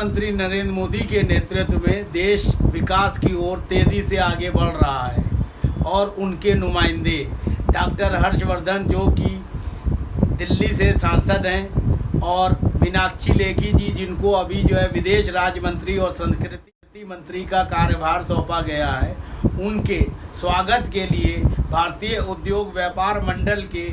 प्रधानमंत्री नरेंद्र मोदी के नेतृत्व में देश विकास की ओर तेज़ी से आगे बढ़ रहा है और उनके नुमाइंदे डॉक्टर हर्षवर्धन, जो कि दिल्ली से सांसद हैं, और मीनाक्षी लेखी जी, जिनको अभी जो है विदेश राज्य मंत्री और संस्कृति मंत्री का कार्यभार सौंपा गया है, उनके स्वागत के लिए भारतीय उद्योग व्यापार मंडल के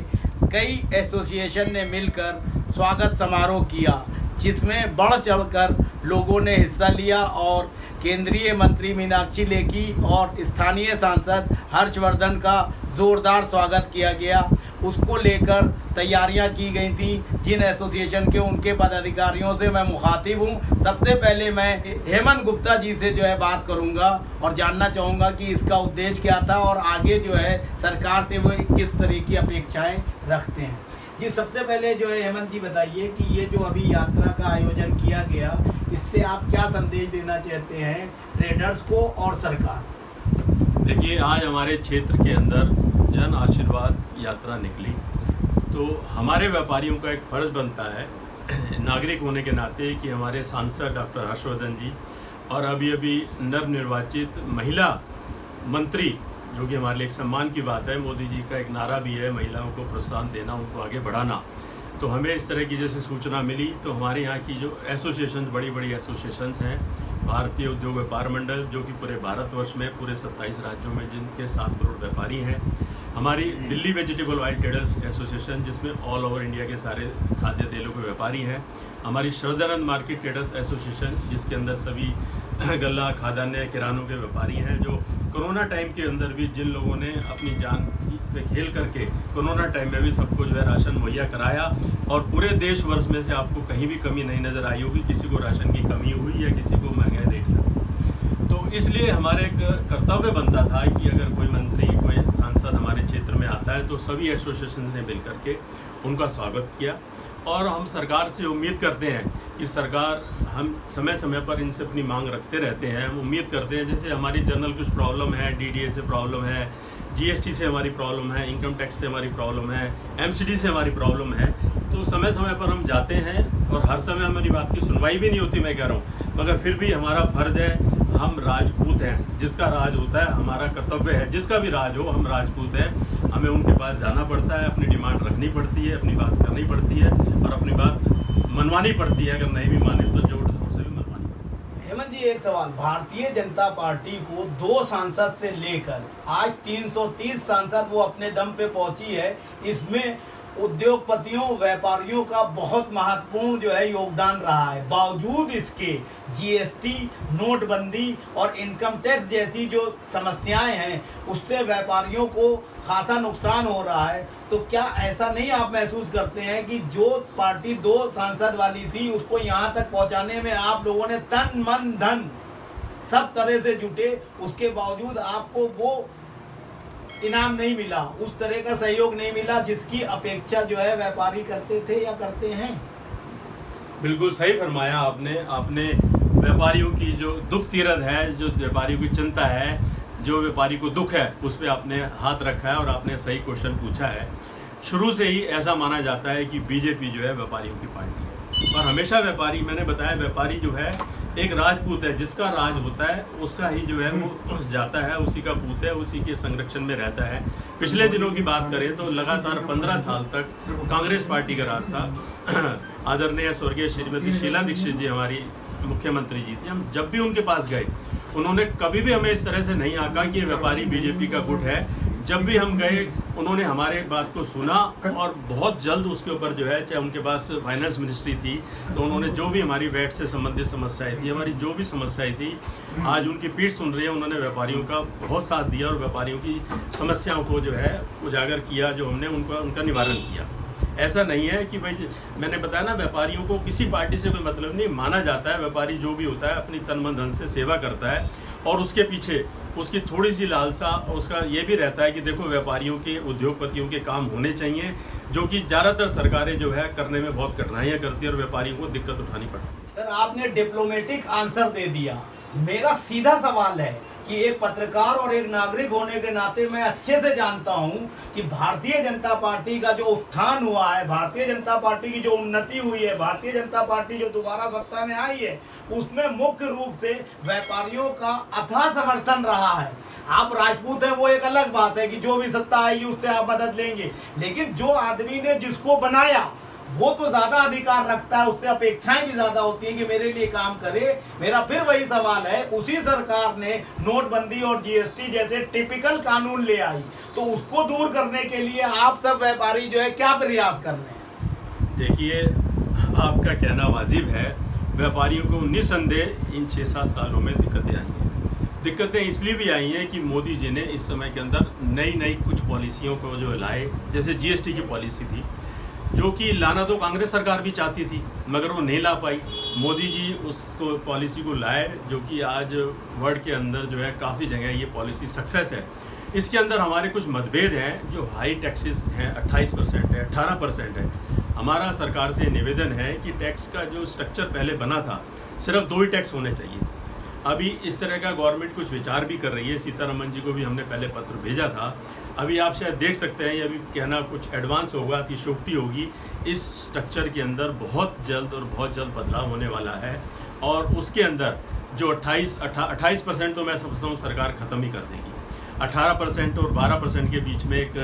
कई एसोसिएशन ने मिलकर स्वागत समारोह किया, जिसमें बढ़ चढ़कर लोगों ने हिस्सा लिया और केंद्रीय मंत्री मीनाक्षी लेखी और स्थानीय सांसद हर्षवर्धन का ज़ोरदार स्वागत किया गया। उसको लेकर तैयारियां की गई थी। जिन एसोसिएशन के उनके पदाधिकारियों से मैं मुखातिब हूं। सबसे पहले मैं हेमंत गुप्ता जी से जो है बात करूंगा और जानना चाहूँगा कि इसका उद्देश्य क्या था और आगे जो है सरकार से वो किस तरह की अपेक्षाएं रखते हैं। जी, सबसे पहले जो है हेमंत जी बताइए कि ये जो अभी यात्रा का आयोजन किया गया, इससे आप क्या संदेश देना चाहते हैं ट्रेडर्स को और सरकार? देखिए, आज हमारे क्षेत्र के अंदर जन आशीर्वाद यात्रा निकली, तो हमारे व्यापारियों का एक फ़र्ज़ बनता है नागरिक होने के नाते कि हमारे सांसद डॉक्टर हर्षवर्धन जी और अभी नवनिर्वाचित महिला मंत्री, जो कि हमारे लिए एक सम्मान की बात है, मोदी जी का एक नारा भी है महिलाओं को प्रोत्साहन देना, उनको आगे बढ़ाना। तो हमें इस तरह की जैसे सूचना मिली तो हमारे यहाँ की जो एसोसिएशन, बड़ी बड़ी एसोसिएशंस हैं, भारतीय उद्योग व्यापार मंडल, जो कि पूरे भारतवर्ष में पूरे 27 राज्यों में जिनके 7 करोड़ व्यापारी हैं, हमारी Delhi vegetable oil traders association, जिसमें ऑल ओवर इंडिया के सारे खाद्य तेलों के व्यापारी हैं, हमारी श्रद्धानंद मार्केट ट्रेडर्स एसोसिएशन, जिसके अंदर सभी गल्ला, खाद्यान्न, किरानों के व्यापारी हैं, जो कोरोना टाइम के अंदर भी जिन लोगों ने अपनी जान पे खेल करके कोरोना टाइम में भी सबको जो है राशन मुहैया कराया और पूरे देश वर्ष में से आपको कहीं भी कमी नहीं नज़र आई होगी, किसी को राशन की कमी हुई या किसी को महंगाई रेट लगी। तो इसलिए हमारे एक कर्तव्य बनता था कि अगर कोई मंत्री, कोई सांसद हमारे क्षेत्र में आता है तो सभी एसोसिएशन ने मिल करके उनका स्वागत किया। और हम सरकार से उम्मीद करते हैं कि सरकार, हम समय समय पर इनसे अपनी मांग रखते रहते हैं। हम उम्मीद करते हैं, जैसे हमारी जनरल कुछ प्रॉब्लम है, डीडीए से प्रॉब्लम है, जीएसटी से हमारी प्रॉब्लम है, इनकम टैक्स से हमारी प्रॉब्लम है, एमसीडी से हमारी प्रॉब्लम है, तो समय समय पर हम जाते हैं और हर समय हमारी बात की सुनवाई भी नहीं होती, मैं कह रहा हूँ, मगर फिर भी हमारा फ़र्ज़ है। हम राजपूत हैं, जिसका राज होता है हमारा कर्तव्य है, जिसका भी राज हो, हम राजपूत हैं, हमें उनके पास जाना पड़ता है, अपनी डिमांड रखनी पड़ती है, अपनी बात करनी पड़ती है और अपनी बात मनवानी पड़ती है। अगर नहीं भी माने तो जोर शोर से भी मनवानी पड़ती है। हेमंत जी, एक सवाल, भारतीय जनता पार्टी को 2 सांसद से लेकर आज 330 सांसद वो अपने दम पे पहुंची है, इसमें उद्योगपतियों, व्यापारियों का बहुत महत्वपूर्ण जो है योगदान रहा है। बावजूद इसके जीएसटी, नोटबंदी और इनकम टैक्स जैसी जो समस्याएं हैं, उससे व्यापारियों को खासा नुकसान हो रहा है। तो क्या ऐसा नहीं आप महसूस करते हैं कि जो पार्टी 2 सांसद वाली थी, उसको यहाँ तक पहुँचाने में आप लोगों ने तन मन धन सब तरह से जुटे, उसके बावजूद आपको वो इनाम नहीं मिला, उस तरह का सहयोग नहीं मिला जिसकी अपेक्षा जो है व्यापारी करते थे या करते हैं? बिल्कुल सही फरमाया आपने व्यापारियों की जो दुख तीरथ है, जो व्यापारियों की चिंता है, जो व्यापारी को दुख है, उस पर आपने हाथ रखा है और आपने सही क्वेश्चन पूछा है। शुरू से ही ऐसा माना जाता है कि बीजेपी जो है व्यापारियों की पार्टी है और हमेशा व्यापारी, मैंने बताया, व्यापारी जो है एक राजपूत है, जिसका राज होता है उसका ही जो है वो जाता है, उसी का पूत है, उसी के संरक्षण में रहता है। पिछले दिनों की बात करें तो लगातार 15 साल तक कांग्रेस पार्टी का राज था। आदरणीय स्वर्गीय श्रीमती शीला दीक्षित जी हमारी मुख्यमंत्री जी थी। हम जब भी उनके पास गए, उन्होंने कभी भी हमें इस तरह से नहीं आका कि व्यापारी बीजेपी का गुट है। जब भी हम गए, उन्होंने हमारे बात को सुना और बहुत जल्द उसके ऊपर जो है, चाहे उनके पास फाइनेंस मिनिस्ट्री थी, तो उन्होंने जो भी हमारी वैट से संबंधित समस्याएं थी, हमारी जो भी समस्याएं थी, आज उनकी पीठ सुन रही है। उन्होंने व्यापारियों का बहुत साथ दिया और व्यापारियों की समस्याओं को जो है उजागर किया, जो हमने उनका निवारण किया। ऐसा नहीं है कि भाई, मैंने बताया ना, व्यापारियों को किसी पार्टी से कोई मतलब नहीं माना जाता है। व्यापारी जो भी होता है अपनी तन मन धन से सेवा करता है और उसके पीछे उसकी थोड़ी सी लालसा, उसका ये भी रहता है कि देखो व्यापारियों के, उद्योगपतियों के काम होने चाहिए, जो कि ज़्यादातर सरकारें जो है करने में बहुत कठिनाइयाँ करती है और व्यापारियों को दिक्कत उठानी पड़ती है। सर, आपने डिप्लोमेटिक आंसर दे दिया। मेरा सीधा सवाल है कि एक पत्रकार और एक नागरिक होने के नाते मैं अच्छे से जानता हूं कि भारतीय जनता पार्टी का जो उत्थान हुआ है, भारतीय जनता पार्टी की जो उन्नति हुई है, भारतीय जनता पार्टी जो दोबारा सत्ता में आई है, उसमें मुख्य रूप से व्यापारियों का अथाह समर्थन रहा है। आप राजपूत हैं वो एक अलग बात है कि जो भी सत्ता आएगी उससे आप मदद लेंगे, लेकिन जो आदमी ने जिसको बनाया वो तो ज्यादा अधिकार रखता है, उससे अपेक्षाएं भी ज्यादा होती है कि मेरे लिए काम करे। मेरा फिर वही सवाल है, उसी सरकार ने नोटबंदी और जीएसटी जैसे टिपिकल कानून ले आई, तो उसको दूर करने के लिए आप सब व्यापारी जो है क्या प्रयास कर रहे हैं? देखिए, आपका कहना वाजिब है। व्यापारियों को निसंदेह इन 6-7 सालों में दिक्कतें आई हैं। दिक्कतें इसलिए भी आई हैं कि मोदी जी ने इस समय के अंदर नई कुछ पॉलिसियों को जो लाए, जैसे जीएसटी की पॉलिसी थी, जो कि लाना तो कांग्रेस सरकार भी चाहती थी मगर वो नहीं ला पाई। मोदी जी उसको पॉलिसी को लाए, जो कि आज वर्ल्ड के अंदर जो है काफ़ी जगह ये पॉलिसी सक्सेस है। इसके अंदर हमारे कुछ मतभेद हैं, जो हाई टैक्सेस हैं 28% है, 18% है। हमारा सरकार से निवेदन है कि टैक्स का जो स्ट्रक्चर पहले बना था, सिर्फ 2 ही टैक्स होने चाहिए। अभी इस तरह का गवर्नमेंट कुछ विचार भी कर रही है। सीतारमन जी को भी हमने पहले पत्र भेजा था। अभी आप शायद देख सकते हैं, ये अभी कहना कुछ एडवांस होगा, अतिशयोक्ति होगी। इस स्ट्रक्चर के अंदर बहुत जल्द बदलाव होने वाला है, और उसके अंदर जो 28% तो मैं समझता हूँ सरकार ख़त्म ही कर देगी। 18% और 12% के बीच में एक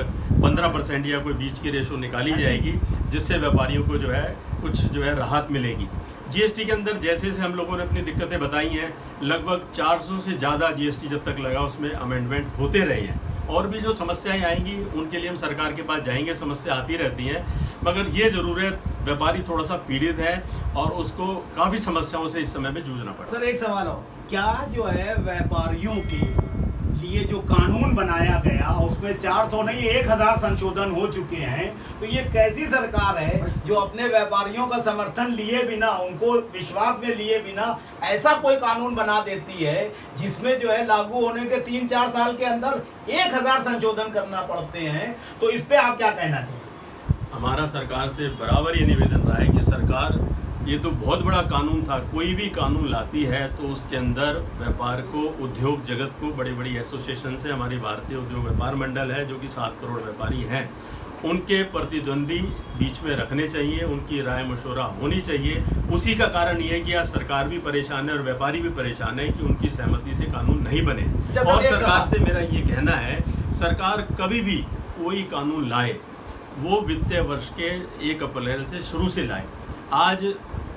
15% या कोई बीच की रेशो निकाली जाएगी, जिससे व्यापारियों को जो है कुछ जो है राहत मिलेगी। जीएसटी के अंदर जैसे हम लोगों ने अपनी दिक्कतें बताई हैं, लगभग 400 से ज़्यादा जीएसटी जब तक लगा उसमें अमेंडमेंट होते रहे हैं, और भी जो समस्याएं आएंगी उनके लिए हम सरकार के पास जाएंगे। समस्या आती रहती हैं, मगर ये ज़रूर है व्यापारी थोड़ा सा पीड़ित है और उसको काफ़ी समस्याओं से इस समय में जूझना पड़ा। सर एक सवाल और, क्या जो है व्यापारियों के लिए जो कानून बनाया गया उसमें 400 नहीं 1000 संशोधन हो चुके हैं, तो ये कैसी सरकार है जो अपने व्यापारियों का समर्थन लिए बिना, उनको विश्वास में लिए बिना ऐसा कोई कानून बना देती है जिसमें जो है लागू होने के 3-4 साल के अंदर 1000 संशोधन करना पड़ते हैं? तो इस पे आप क्या कहना चाहिए? हमारा सरकार से बराबर ये निवेदन रहा है कि सरकार, ये तो बहुत बड़ा कानून था, कोई भी कानून लाती है तो उसके अंदर व्यापार को, उद्योग जगत को, बड़ी एसोसिएशन से, हमारी भारतीय उद्योग व्यापार मंडल है जो कि 7 करोड़ व्यापारी हैं, उनके प्रतिद्वंदी बीच में रखने चाहिए, उनकी राय मशवरा होनी चाहिए। उसी का कारण ये है कि आज सरकार भी परेशान है और व्यापारी भी परेशान है कि उनकी सहमति से कानून नहीं बने। और सरकार से मेरा ये कहना है, सरकार कभी भी कोई कानून लाए वो वित्तीय वर्ष के 1 अप्रैल से शुरू से लाए। आज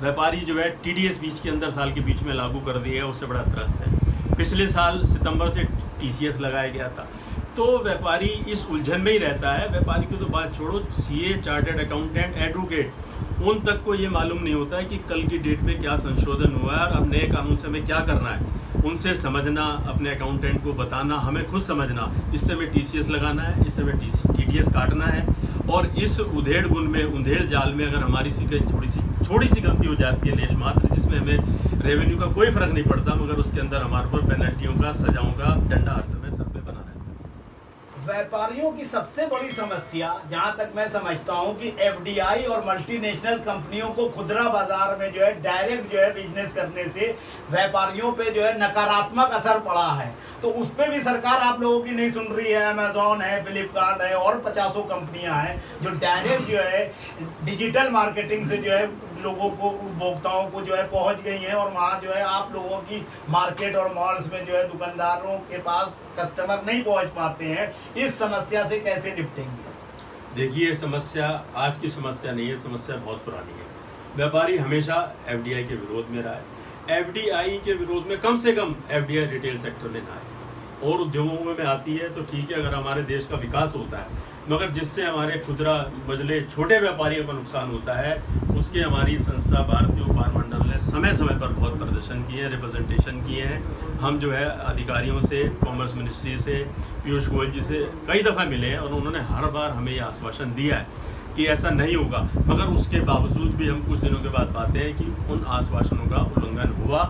व्यापारी जो है टीडीएस बीच के अंदर साल के बीच में लागू कर दिया है, उससे बड़ा त्रस्त है। पिछले साल सितंबर से टीसीएस लगाया गया था, तो व्यापारी इस उलझन में ही रहता है। व्यापारी की तो बात छोड़ो, सीए, चार्टर्ड अकाउंटेंट, एडवोकेट, उन तक को ये मालूम नहीं होता है कि कल की डेट में क्या संशोधन हुआ है और अब नए कानून से हमें क्या करना है। उनसे समझना, अपने अकाउंटेंट को बताना, हमें खुद समझना, इस समय टीसीएस लगाना है, इस समय टीडीएस काटना है। और इस उधेड़ बुन में, उंधेड़ जाल में अगर हमारी छोटी सी गलती हो जाती है लेश मात्र, जिसमें हमें रेवेन्यू का कोई फर्क नहीं पड़ता, मगर उसके अंदर हमारे पर पेनल्टियों का, सजाओं का डंडा हर समय सर पे बना रहता है। व्यापारियों की सबसे बड़ी समस्या, जहां तक मैं समझता हूं, कि एफडीआई और मल्टीनेशनल कंपनियों को खुदरा बाजार में जो है डायरेक्ट जो है बिजनेस करने से व्यापारियों पे जो है नकारात्मक असर पड़ा है। तो उस पर भी सरकार आप लोगों की नहीं सुन रही है। अमेजोन है, फ्लिपकार्ट है और 50 कंपनियां हैं जो डायरेक्ट जो है डिजिटल मार्केटिंग से जो है लोगों को, उपभोक्ताओं को जो है पहुंच गई हैं, और वहाँ जो है आप लोगों की मार्केट और मॉल्स में जो है दुकानदारों के पास कस्टमर नहीं पहुंच पाते हैं। इस समस्या से कैसे निपटेंगे? देखिए, समस्या आज की समस्या नहीं है, समस्या बहुत पुरानी है। व्यापारी हमेशा एफडीआई के विरोध में रहा है। एफडीआई के विरोध में कम से कम एफडीआई रिटेल सेक्टर में ना आए, और उद्योगों में आती है तो ठीक है, अगर हमारे देश का विकास होता है, मगर जिससे हमारे खुदरा मजले छोटे व्यापारियों का नुकसान होता है, उसके हमारी संस्था भारतीय व्यापार मंडल ने समय पर बहुत प्रदर्शन किए हैं, रिप्रेजेंटेशन किए हैं। हम जो है अधिकारियों से, कॉमर्स मिनिस्ट्री से, पीयूष गोयल जी से कई दफ़ा मिले हैं, और उन्होंने हर बार हमें ये आश्वासन दिया है कि ऐसा नहीं होगा, मगर उसके बावजूद भी हम कुछ दिनों के बाद पाते हैं कि उन आश्वासनों का उल्लंघन हुआ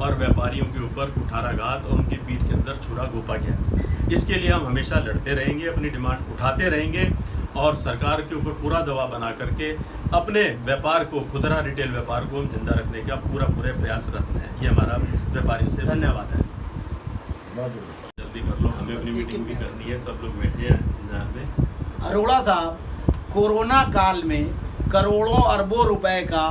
और व्यापारियों के ऊपर कुठाराघात और उनकी पीठ के अंदर छुरा घोंपा गया। इसके लिए हम हमेशा लड़ते रहेंगे, अपनी डिमांड उठाते रहेंगे, और सरकार के ऊपर पूरा दबाव बना करके अपने व्यापार को, खुदरा रिटेल व्यापार को हम जिंदा रखने का पूरे प्रयासरत हैं। ये हमारा व्यापारियों से धन्यवाद है। जल्दी कर लो, हमें अपनी मीटिंग भी करनी है, सब लोग बैठे हैं इंतजार में। अरोड़ा साहब, कोरोना काल में करोड़ों अरबों रुपए का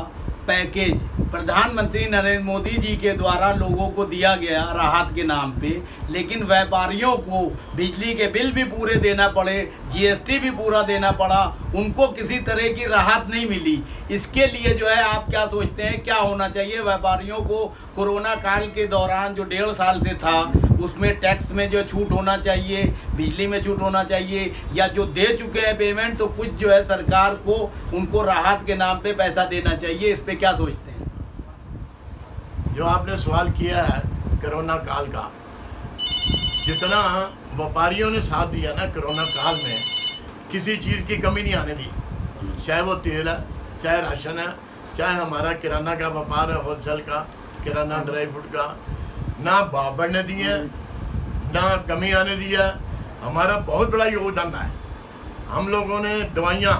पैकेज प्रधानमंत्री नरेंद्र मोदी जी के द्वारा लोगों को दिया गया राहत के नाम पे, लेकिन व्यापारियों को बिजली के बिल भी पूरे देना पड़े, जीएसटी भी पूरा देना पड़ा, उनको किसी तरह की राहत नहीं मिली। इसके लिए जो है आप क्या सोचते हैं, क्या होना चाहिए? व्यापारियों को कोरोना काल के दौरान जो 1.5 साल से था उसमें टैक्स में जो छूट होना चाहिए, बिजली में छूट होना चाहिए, या जो दे चुके हैं पेमेंट तो कुछ जो है सरकार को उनको राहत के नाम पे पैसा देना चाहिए, इस पे क्या सोचते हैं? जो आपने सवाल किया है कोरोना काल का, जितना व्यापारियों ने साथ दिया ना कोरोना काल में, किसी चीज़ की कमी नहीं आने दी, चाहे वो तेल है, चाहे राशन है, चाहे हमारा किराना का व्यापार है, होलसेल का किराना, ड्राई फ्रूट का, ना भाव बढ़ने दिए, ना कमी आने दिया। हमारा बहुत बड़ा योगदान है। हम लोगों ने दवाइयाँ,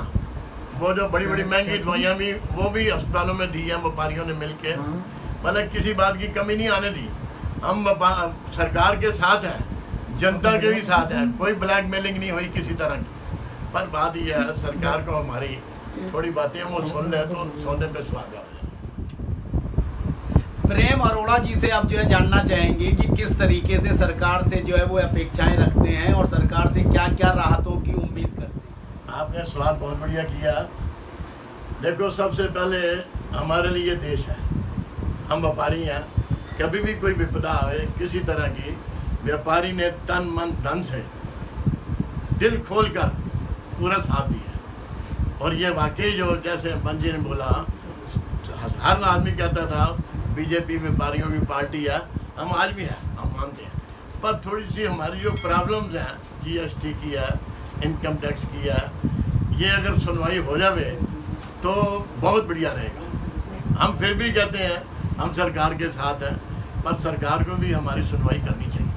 वो जो बड़ी बड़ी महंगी दवाइयाँ भी, वो भी अस्पतालों में दी हैं व्यापारियों ने मिल के, मतलब किसी बात की कमी नहीं आने दी। हम सरकार के साथ हैं, जनता के भी साथ हैं, कोई ब्लैकमेलिंग नहीं हुई किसी तरह की। पर बात यह है, सरकार को हमारी थोड़ी बातें वो सुन ले तो सोने पे सुहागा हो जाए। प्रेम अरोड़ा जी से आप जो है जानना चाहेंगे कि किस तरीके से सरकार से जो है वो अपेक्षाएं रखते हैं और सरकार से क्या क्या राहतों की उम्मीद करते हैं? आपने सवाल बहुत बढ़िया किया। देखो, सबसे पहले हमारे लिए देश है, हम व्यापारी हैं। कभी भी कोई विपदा आए किसी तरह की, व्यापारी ने तन मन धन से दिल खोल कर पूरा साथ दिया। और ये वाकई जो जैसे मंजी ने बोला, हर आदमी कहता था बीजेपी व्यापारियों की पार्टी है, हम आज भी हैं, हम मानते हैं। पर थोड़ी सी हमारी जो प्रॉब्लम्स हैं, जीएसटी की है, इनकम टैक्स की है, ये अगर सुनवाई हो जाए तो बहुत बढ़िया रहेगा। हम फिर भी कहते हैं हम सरकार के साथ हैं, पर सरकार को भी हमारी सुनवाई करनी चाहिए।